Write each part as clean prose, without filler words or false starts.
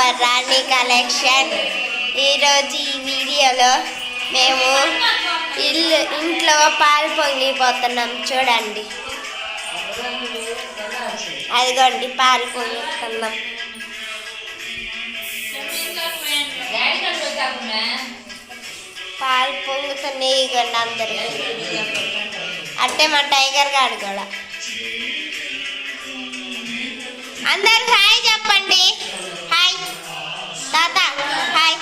Hour రాణి collection. ఈరోజు ఈ వీడియోలో మేము ఇంట్లో పాలు పొంగిపోతున్నాం. చూడండి, అదిగోండి పాలు పొంగిస్తున్నాం. పాలు పొంగుతున్నాయి ఇగోండి అందరికి. అంటే మా టైగర్ గారు కూడా. అందరు హాయ్ చెప్పండి. హాయ్ తాత, హాయ్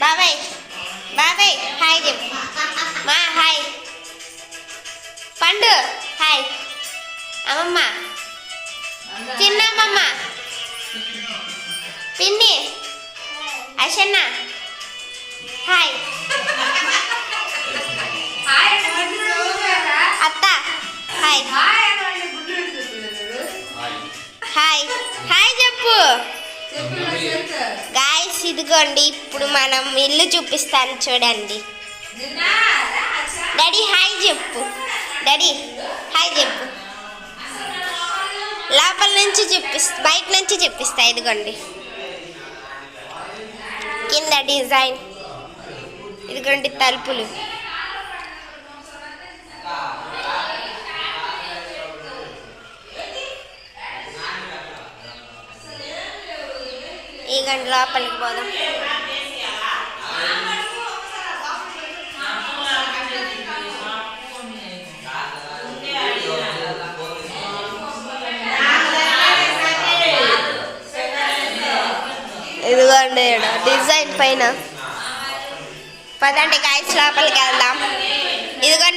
బాబాయ్, బాబాయ్ హాయ్ చెప్పు. మా హాయ్ పండు, హాయ్ అమ్మమ్మ, చిన్నమ్మమ్మ, పిన్ని, అశన్న హాయ్, అత్త హాయ్, హాయ్ హాయ్ చెప్పు. గాయ్స్ ఇదిగోండి, ఇప్పుడు మనం ఇల్లు చూపిస్తాను చూడండి. డాడీ హాయ్ చెప్పు. డాడీ హాయ్ చెప్పు. లోపల నుంచి చూపిస్తా, బయట నుంచి చూపిస్తా. ఇదిగోండి కింద డిజైన్, ఇదిగోండి తలుపులు. ఈ గంట లోపలికి పోదాం. ఇదిగోండి డిజైన్ పైన. పదండి గాయ్స్ లోపలికి వెళ్దాం. ఇదిగోండి